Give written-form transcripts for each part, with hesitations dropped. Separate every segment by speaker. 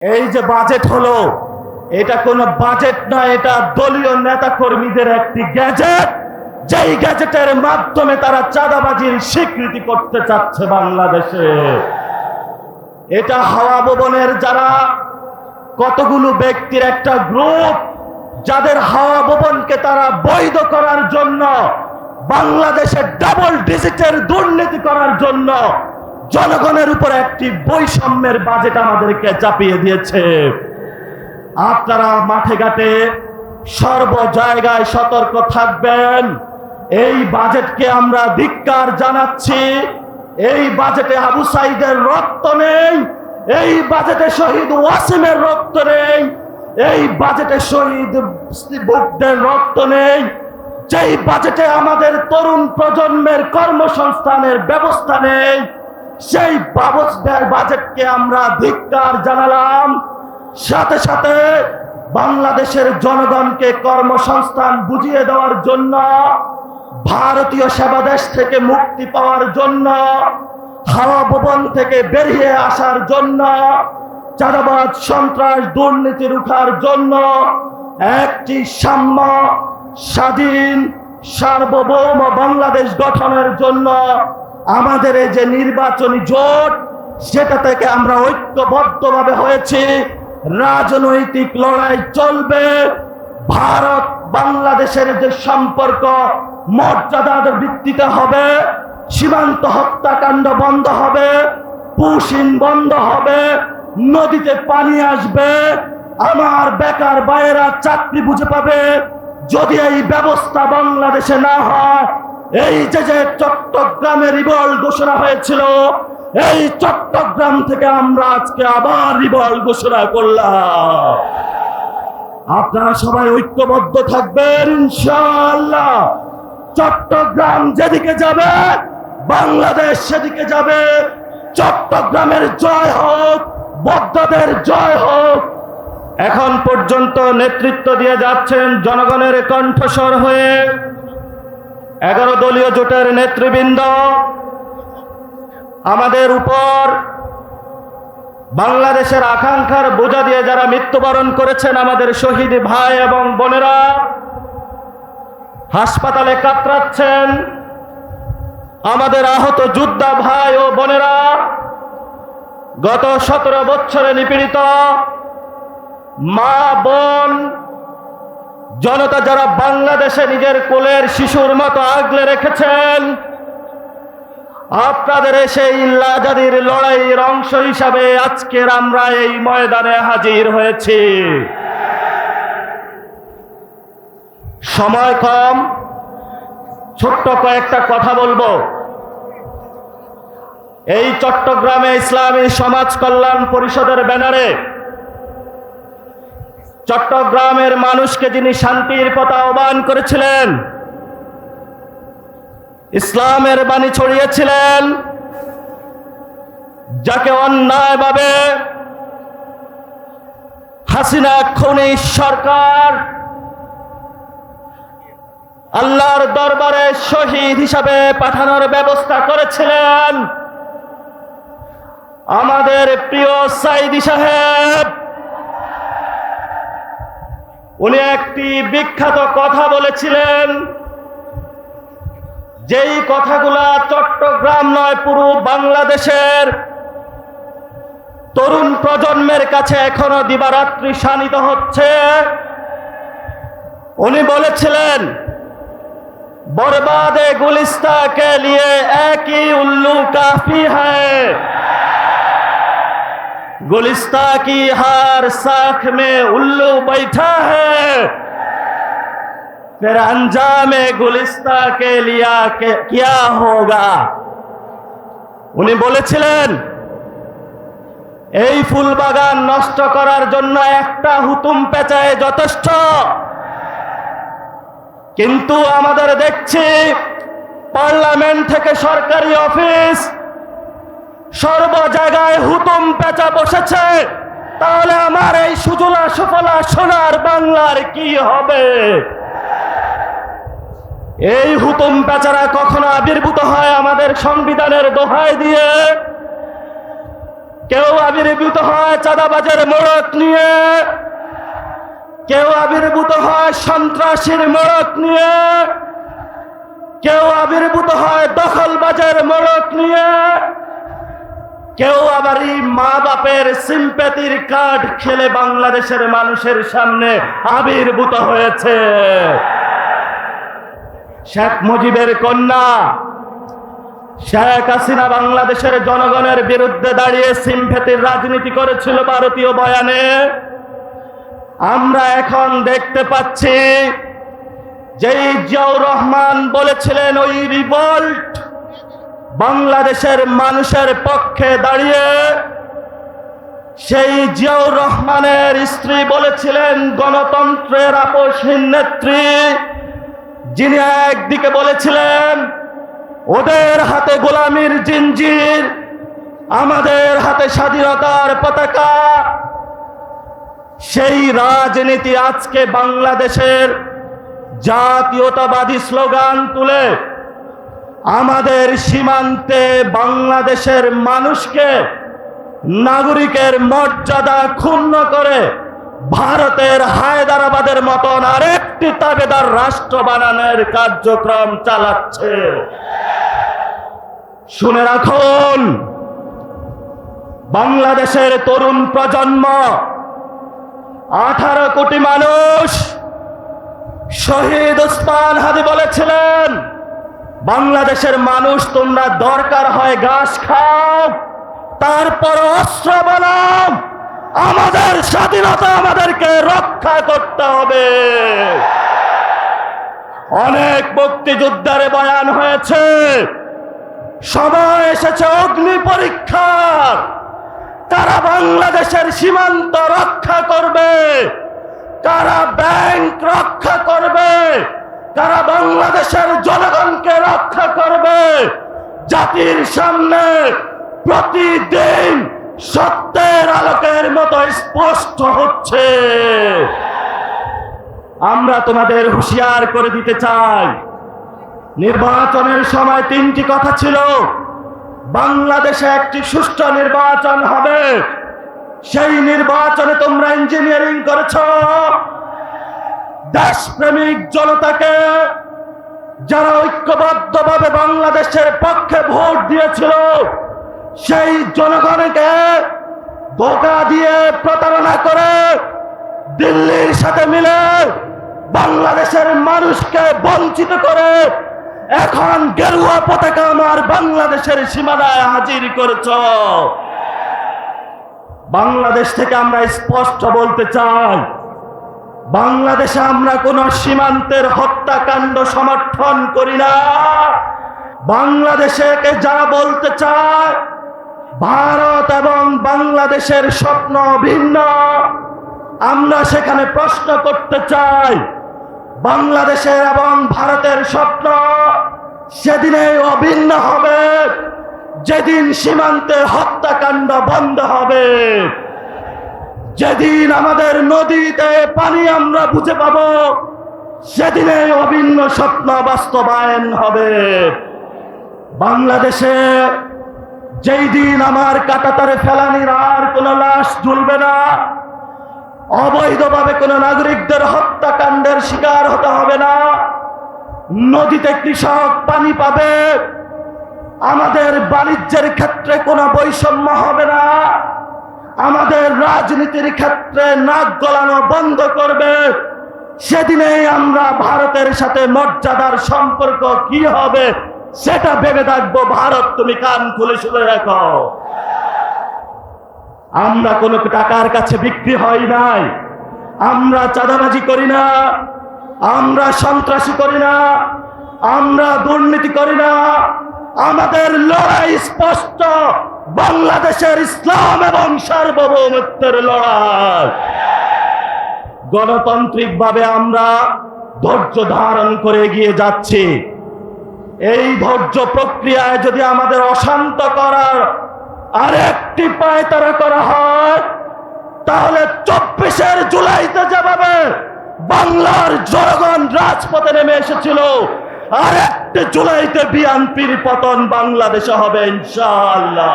Speaker 1: এই যে বাজেট হলো, এটা কোনো বাজেট নয়, এটা দলীয় নেতা কর্মীদের একটি গ্যাজেট, যেই গ্যাজেটের মাধ্যমে তারা চাঁদাবাজির স্বীকৃতি করতে চাচ্ছে বাংলাদেশে। এটা হাওয়া ভবনের যারা কতগুলো ব্যক্তির একটা গ্রুপ, যাদের হাওয়া ভবনকে তারা বৈধ করার জন্য, বাংলাদেশে ডাবল ডিজিটের দুর্নীতি করার জন্য জনগণের উপর একটি বৈষম্যের বাজেট আমাদেরকে চাপিয়ে দিয়েছে। আপনারা মাঠে ঘাটে সর্ব জায়গায় সতর্ক থাকবেন। এই বাজেটকে আমরা ধিক্কার জানাচ্ছি। এই বাজেটে আবু সাইদের রক্ত নেই, এই বাজেটে শহীদ ওয়াসিমের রক্ত নেই, এই বাজেটে শহীদ বুকদের রক্ত নেই, যেই বাজেটে আমাদের তরুণ প্রজন্মের কর্মসংস্থানের ব্যবস্থা নেই, সেই বাজেটকে আমরা ধিক্কার জানালাম। সাথে সাথে বাংলাদেশের জনগণকে কর্মসংস্থান বুঝিয়ে দেওয়ার জন্য, ভারতীয় সেবাদেশ থেকে মুক্তি পাওয়ার জন্য, হাওয়া ভবন থেকে বেরিয়ে আসার জন্য, চাঁদাবাজ সন্ত্রাস দুর্নীতি রুখার জন্য, একটি সাম্য স্বাধীন সার্বভৌম বাংলাদেশ গঠনের জন্য আমাদের এই যে নির্বাচনী জোট, সেটা থেকে আমরা ঐক্যবদ্ধভাবে হয়েছি। রাজনৈতিক লড়াই চলবে। ভারত বাংলাদেশের যে সম্পর্ক মর্যাদার ভিত্তিতে হবে, সীমান্ত হত্যাকাণ্ড বন্ধ হবে, পুশিন বন্ধ হবে, নদীতে পানি আসবে, আমার বেকার ভাইয়েরা চাকরি বুঝে পাবে। যদি এই ব্যবস্থা বাংলাদেশে না হয়, এই যে চট্টগ্রামে রিভল্ট ঘোষণা হয়েছিল, এই চট্টগ্রাম থেকে আমরা আজকে আবার রিভল্ট ঘোষণা করলাম। আপনারা সবাই ঐক্যবদ্ধ থাকবেন ইনশাআল্লাহ। চট্টগ্রাম যেদিকে যাবে, বাংলাদেশ সেদিকে যাবে। চট্টগ্রামের জয় হোক, বদ্ধদের জয় হোক। এখন পর্যন্ত নেতৃত্ব দিয়ে যাচ্ছেন জনগণের কণ্ঠস্বর হয়ে 11 দলীয় জোটের নেতৃবৃন্দ। আমাদের উপর বাংলাদেশের আকাঙ্ক্ষার বোঝা দিয়ে যারা মৃত্যুবরণ করেছেন, আমাদের শহীদ ভাই এবং বোনেরা হাসপাতালে কাতরাচ্ছেন, আমাদের আহত যোদ্ধা ভাই ও বোনেরা গত 17 বছরে নিপীড়িত মা বোন জনতা যারা বাংলাদেশে নিজের কোলের শিশুর মতো আগলে রেখেছেন, আপনাদের সেই আজাদির লড়াইয়ের অংশ হিসাবে আজকের আমরা এই ময়দানে হাজির হয়েছি। সময় কম, ছোট্ট কয়েকটা কথা বলবো। এই চট্টগ্রামে ইসলামী সমাজ কল্যাণ পরিষদের ব্যানারে চট্টগ্রামের মানুষকে যিনি শান্তির পথে আহ্বান করেছিলেন, ইসলামের বাণী ছড়িয়েছিলেন, যাকে অন্যায়ভাবে হাসিনা খুনি সরকার আল্লাহর দরবারে শহীদ হিসাবে পাঠানোর ব্যবস্থা করেছিলেন, আমাদের প্রিয় সাইদি সাহেব, উনি একটি বিখ্যাত কথা বলেছিলেন, যেই কথাগুলা চট্টগ্রাম নয় পুরো বাংলাদেশের তরুণ প্রজন্মের কাছে এখনো দিবারাত্রি শানিত হচ্ছে। উনি বলেছিলেন, বরবাদে গুলিস্তা কে লিয়ে এক হি উল্লু কাফি হ্যায়, गुलिस्ता की हर साख में उल्लू बैठा है, फिर अंजाम गुलिस्ता के लिया क्या होगा। উনি বলেছিলেন, এই ফুল বাগান নষ্ট করার জন্য একটা হুতুম পেঁচায় যথেষ্ট, কিন্তু আমাদের দেখছি পার্লামেন্ট থেকে সরকারি অফিস সর্ব জায়গায় হুতুম পেঁচা বসেছে। তাহলে আমার এই সুজলা সুফলা সোনার বাংলার কি হবে? এই হুতুম পেঁচারা কখনো আবির্ভূত হয় আমাদের সংবিধানের দোহাই দিয়ে, কেউ আবির্ভূত হয় চাঁদাবাজের মোড়ক নিয়ে, কেউ আবির্ভূত হয় সন্ত্রাসীর মোড়ক নিয়ে, কেউ আবির্ভূত হয় দখলবাজের মোড়ক নিয়ে, কেউ আবার মা বাপের সিম্প্যাথির কার্ড খেলে বাংলাদেশের মানুষের সামনে আবির্ভূত হয়েছে। শেখ মুজিবের কন্যা শেখ হাসিনা বাংলাদেশের জনগণের বিরুদ্ধে দাঁড়িয়ে সিম্প্যাথির রাজনীতি করেছিল ভারতীয় বয়ানে। আমরা এখন দেখতে পাচ্ছি যেই জিয়াউর রহমান বলেছিলেন ওই রিভল্ট বাংলাদেশের মানুষের পক্ষে দাঁড়িয়ে, সেই জিয়াউর রহমানের স্ত্রী বলেছিলেন গণতন্ত্রের আপোষহীন নেত্রী, যিনি একদিকে বলেছিলেন ওদের হাতে গোলামির জিঞ্জির, আমাদের হাতে স্বাধীনতার পতাকা। সেই রাজনীতি আজকে বাংলাদেশের জাতীয়তাবাদী স্লোগান তুলে আমাদের সীমান্তে বাংলাদেশের মানুষকে নাগরিকের মর্যাদা ক্ষুণ্ণ করে ভারতের হায়দ্রাবাদের মতন আরেকটি তাবেদার রাষ্ট্র বানানোর কার্যক্রম চালাচ্ছে। শুনে রাখুন, বাংলাদেশের তরুণ প্রজন্ম 18 কোটি মানুষ। শহীদ ওসমান হাদি বলেছিলেন বাংলাদেশের মানুষ তোমরা দরকার হয় ঘাস খাও, তারপর অস্ত্র বানাও, আমাদের স্বাধীনতা আমাদেরকে রক্ষা করতে হবে। অনেক মুক্তিযোদ্ধারে বয়ান হয়েছে, সময় এসেছে অগ্নি পরীক্ষার। কারা বাংলাদেশের সীমান্ত রক্ষা করবে, কারা ব্যাংক রক্ষা করবে, কারা বাংলাদেশের জনগণকে রক্ষা করবে, জাতির সামনে প্রতিদিন সত্যের আলোকের মতো স্পষ্ট হচ্ছে। আমরা তোমাদের হুঁশিয়ার করে দিতে চাই, নির্বাচনের সময় 3টি কথা ছিল। বাংলাদেশে একটি সুষ্ঠু নির্বাচন হবে, সেই নির্বাচনে তোমরা ইঞ্জিনিয়ারিং করেছ। দেশপ্রেমিক জনতাকে যারা ঐক্যবদ্ধভাবে বাংলাদেশের পক্ষে ভোট দিয়েছিল, সেই জনগণকে ধোঁকা দিয়ে প্রতারণা করে দিল্লির সাথে মিলে বাংলাদেশের মানুষকে বঞ্চিত করে এখন গেরুয়া পতাকা আমার বাংলাদেশের সীমানায় হাজির করেছ। বাংলাদেশ থেকে আমরা স্পষ্ট বলতে চাই, বাংলাদেশে আমরা কোন সীমান্তের হত্যাকাণ্ড সমর্থন করি না। বাংলাদেশে যারা বলতে চায় ভারত এবং বাংলাদেশের স্বপ্ন ভিন্ন, আমরা সেখানে প্রশ্ন করতে চাই, বাংলাদেশের এবং ভারতের স্বপ্ন সেদিনে অভিন্ন হবে যেদিন সীমান্তে হত্যাকাণ্ড বন্ধ হবে, যেদিন আমাদের নদীতে পানি আমরা বুঝে পাব, সেদিনে অভিন্ন স্বপ্ন বাস্তবায়ন হবে। বাংলাদেশে যেই দিন আমার কাঁটাতারে ফেলানির আর কোনো লাশ ঝুলবে না, অবৈধভাবে কোনো নাগরিকদের হত্যাকাণ্ডের শিকার হতে হবে না, নদীতে কৃষক পানি পাবে, আমাদের বাণিজ্যের ক্ষেত্রে কোনো বৈষম্য হবে না, আমাদের রাজনীতির ক্ষেত্রে নাক গলানো বন্ধ করবে, সেদিনেই আমরা ভারতের সাথে মর্যাদার সম্পর্ক কি হবে সেটা ভেবে থাকবো। ভারত তুমি কান খুলে শুনে রাখো, আমরা কোনো টাকার কাছে বিক্রি হই নাই, আমরা চাঁদাবাজি করি না, আমরা সন্ত্রাসী করি না, আমরা দুর্নীতি করি না। আমাদের লড়াই স্পষ্ট, বাংলাদেশের ইসলাম এবং সার্বভৌমত্বের লড়াই। গণতান্ত্রিক ভাবে আমরা ধৈর্য ধারণ করে এগিয়ে যাচ্ছি। এই ধৈর্য প্রক্রিয়ায় যদি আমাদের অশান্ত করার আরেকটি পায়তারা করা হয়, তাহলে 24 জুলাইতে যেভাবে বাংলার জনগণ রাজপথে নেমে এসেছিল, আরেকটি জুলাইতে বিএনপির পতন বাংলাদেশে হবে ইনশাআল্লাহ।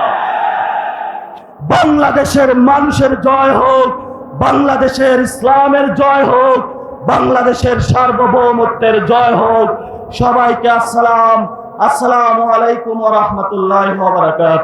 Speaker 1: বাংলাদেশের মানুষের জয় হোক, বাংলাদেশের ইসলামের জয় হোক, বাংলাদেশের সার্বভৌমত্বের জয় হোক। সবাইকে আসসালামু আলাইকুম ওয়া রাহমাতুল্লাহি ওয়া বারাকাতুহু।